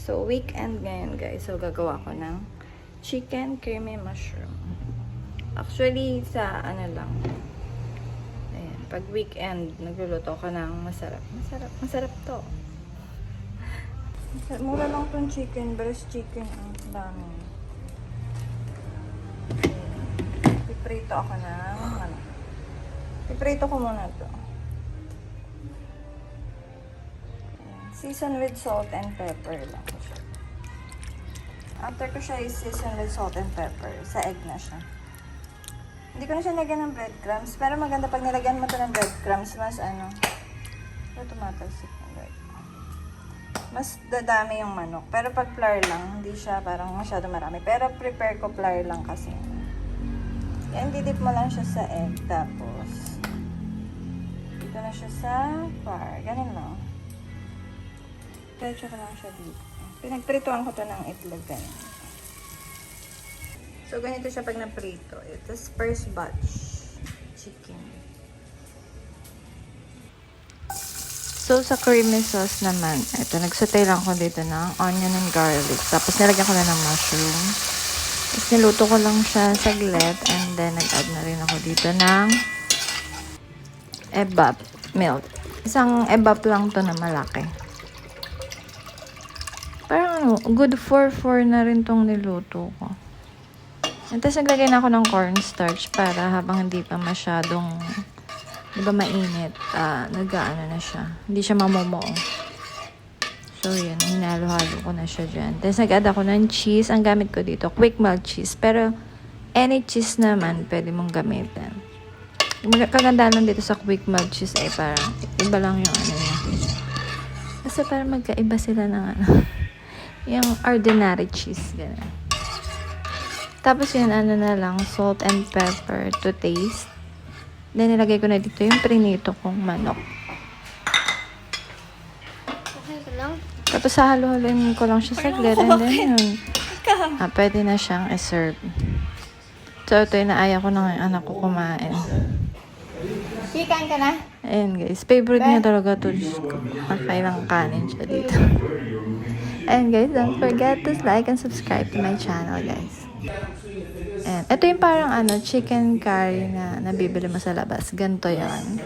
So, weekend ngayon, guys. So, gagawa ko ng chicken creamy mushroom. Actually, sa ano lang. Ayan, pag weekend, nagluluto ko ng masarap. Masarap to. Mura lang tong chicken, breast chicken. Ang dami. Piprito ako ng ano. Piprito ko muna to. Season with salt and pepper lang ko siya. After ko siya i-season with salt and pepper, sa egg na siya. Hindi ko na siya lagyan ng breadcrumbs, pero maganda pag nilagyan mo to ng breadcrumbs, mas ano, tumatalsik ng bread. Mas dadami yung manok. Pero pag flour lang, hindi siya parang masyado marami. Pero prepare ko flour lang kasi. Yan, didip mo lang siya sa egg, tapos dito na siya sa flour. Ganun lang. Diretso ko lang siya dito. Pinagprituan ko to ng itlog ganyan. So, ganito siya pag naprito. Ito is first batch chicken. So, sa creamy sauce naman, ito, nagsatay lang ko dito ng onion and garlic. Tapos, nilagyan ko na ng mushroom. Tapos, niluto ko lang siya saglit. And then, nag-add na rin ako dito ng ebap milk. Isang ebap lang to na malaki. Parang ano, good for 4 na rin tong niluto ko. And tapos naglagay na ako ng cornstarch para habang hindi pa masyadong, di ba mainit, nag-ano na siya. Hindi siya mamomoo. So yun, hinalo-halo ko na siya dyan. Tapos nag-add ako ng cheese. Ang gamit ko dito, quick melt cheese. Pero any cheese naman, pwede mong gamitin. Kagandahan lang dito sa quick melt cheese ay parang iba lang yung ano niya. Kasi parang magkaiba sila ng ano. Yung ordinary cheese, gano'n. Tapos yun, ano na lang, salt and pepper to taste. Then, nilagay ko na dito yung prinito kong manok. Okay ka lang? Tapos, halo-haloin ko lang siya saglit. And then, yun. Pwede na siyang i-serve. So, ito yung naaya ko ng anak ko kumain. Chicken ka na? Ayan, guys. Favorite niya talaga ito. Nakailang kanin siya dito. And guys, don't forget to like and subscribe to my channel, guys. And ito yung parang ano, chicken curry na nabibili mo sa labas. Ganito yan.